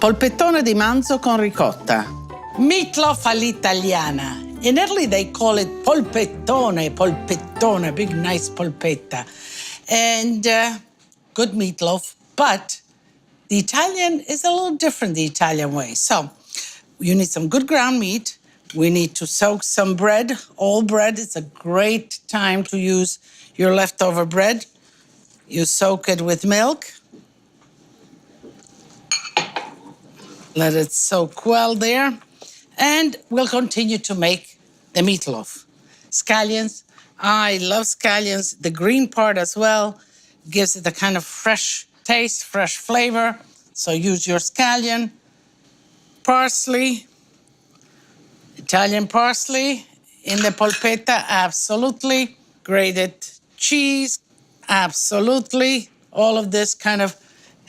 Polpettone di manzo con ricotta. Meatloaf all'italiana. In Italy they call it polpettone, big nice polpetta. And good meatloaf, but the Italian is a little different, the Italian way. So you need some good ground meat. We need to soak some bread, all bread. It's a great time to use your leftover bread. You soak it with milk. Let it soak well there. And we'll continue to make the meatloaf. Scallions. I love scallions. The green part as well gives it a kind of fresh taste, fresh flavor. So use your scallion. Parsley. Italian parsley in the polpetta, absolutely. Grated cheese, absolutely. All of this kind of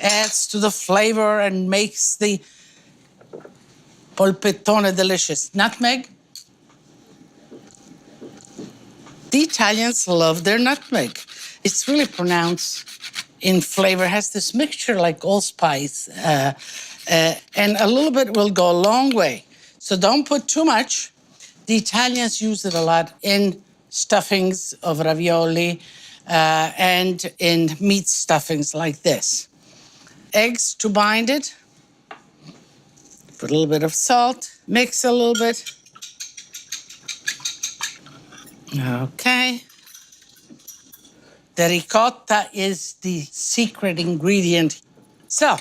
adds to the flavor and makes the polpettone delicious. Nutmeg. The Italians love their nutmeg. It's really pronounced in flavor. It has this mixture like allspice, and a little bit will go a long way. So don't put too much. The Italians use it a lot in stuffings of ravioli and in meat stuffings like this. Eggs to bind it. Put a little bit of salt. Mix a little bit. Okay. The ricotta is the secret ingredient. So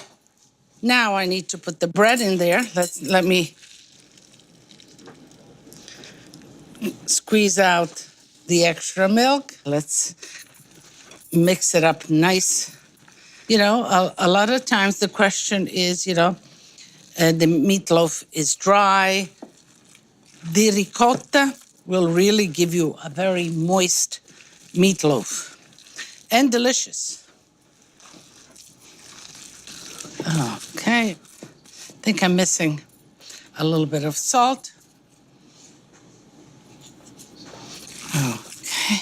now I need to put the bread in there. Let me squeeze out the extra milk. Let's mix it up nice. You know, a lot of times the question is, the meatloaf is dry. The ricotta will really give you a very moist meatloaf and delicious. Okay, I think I'm missing a little bit of salt. Okay.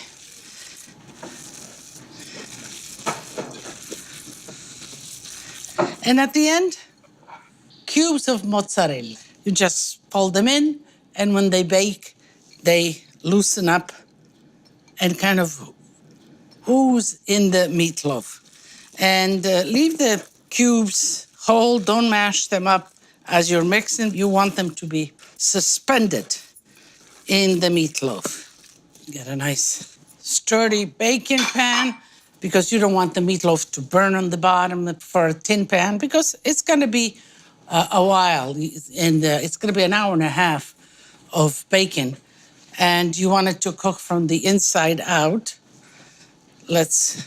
And at the end, cubes of mozzarella. You just pull them in, and when they bake, they loosen up and kind of ooze in the meatloaf. And leave the cubes whole, don't mash them up as you're mixing. You want them to be suspended in the meatloaf. Get a nice sturdy baking pan because you don't want the meatloaf to burn on the bottom for a tin pan because it's going to be a while, and it's going to be an hour and a half of baking. And you want it to cook from the inside out. Let's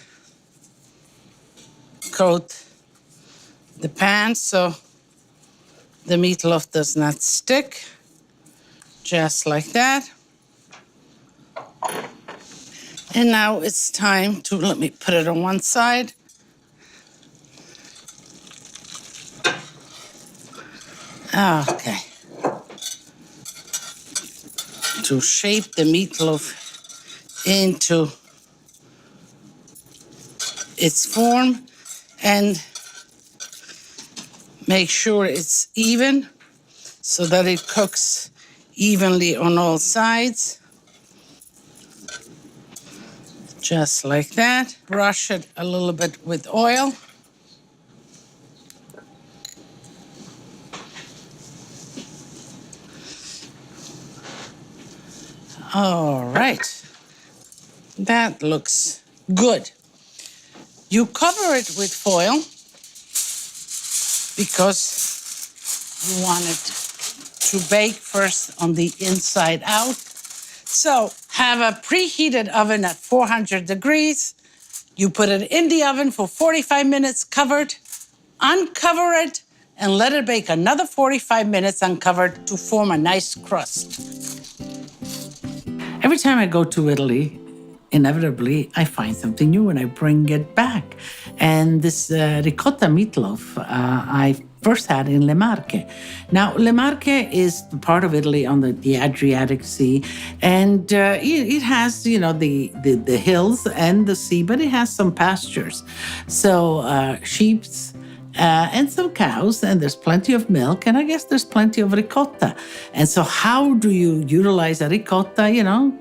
coat the pan so the meatloaf does not stick. Just like that. And now it's time to, let me put it on one side. Okay. To shape the meatloaf into its form and make sure it's even so that it cooks evenly on all sides. Just like that. Brush it a little bit with oil. All right. That looks good. You cover it with foil because you want it to bake first on the inside out. So have a preheated oven at 400 degrees. You put it in the oven for 45 minutes covered, uncover it, and let it bake another 45 minutes uncovered to form a nice crust. Every time I go to Italy, inevitably, I find something new and I bring it back. And this ricotta meatloaf, I first had in Le Marche. Now, Le Marche is part of Italy on the Adriatic Sea, and it has, the hills and the sea, but it has some pastures. So sheep and some cows, and there's plenty of milk, and I guess there's plenty of ricotta. And so how do you utilize a ricotta?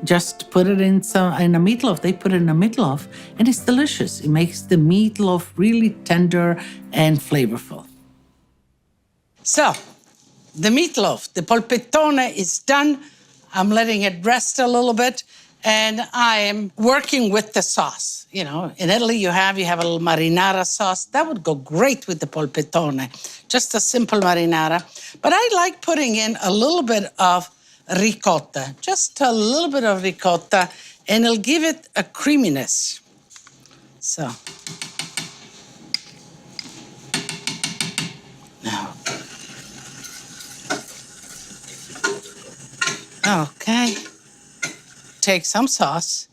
Just put it in a meatloaf. They put it in a meatloaf, and it's delicious. It makes the meatloaf really tender and flavorful. So, the meatloaf, the polpettone is done. I'm letting it rest a little bit, and I am working with the sauce. In Italy, you have a little marinara sauce. That would go great with the polpettone. Just a simple marinara. But I like putting in a little bit of ricotta, just a little bit of ricotta, and it'll give it a creaminess. So, now, okay, take some sauce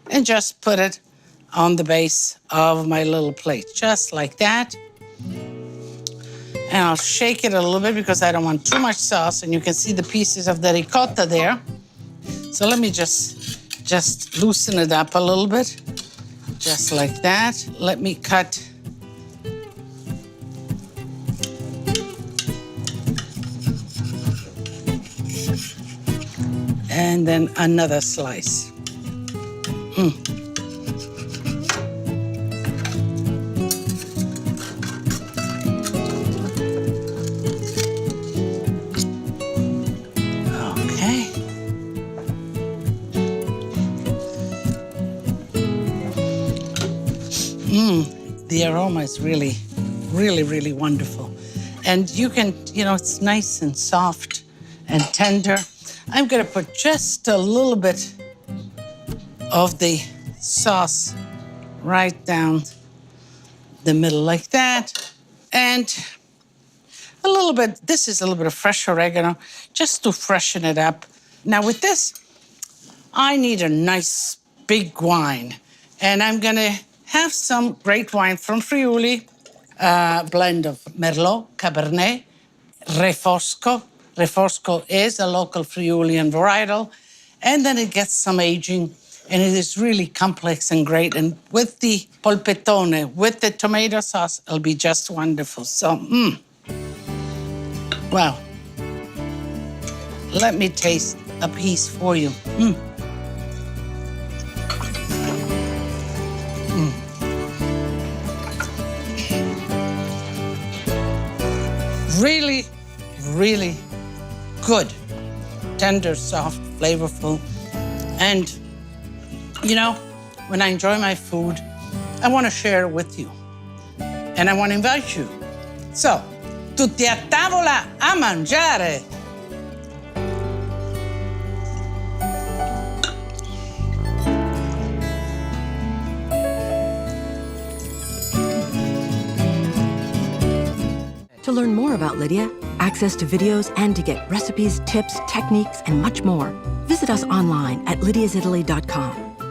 and just put it on the base of my little plate, just like that. And I'll shake it a little bit because I don't want too much sauce, and you can see the pieces of the ricotta there. So let me just loosen it up a little bit, just like that. Let me cut and then another slice. The aroma is really, really, really wonderful. And you can, it's nice and soft and tender. I'm gonna put just a little bit of the sauce right down the middle like that. And this is a little bit of fresh oregano, just to freshen it up. Now with this, I need a nice big wine. And I'm gonna have some great wine from Friuli, a blend of Merlot, Cabernet, Refosco. Refosco is a local Friulian varietal. And then it gets some aging, and it is really complex and great. And with the polpettone, with the tomato sauce, it'll be just wonderful. So, wow. Let me taste a piece for you. Really, really good. Tender, soft, flavorful. And, when I enjoy my food, I want to share it with you. And I want to invite you. So, tutti a tavola a mangiare. To learn more about Lidia, access to videos, and to get recipes, tips, techniques, and much more, visit us online at lidiasitaly.com.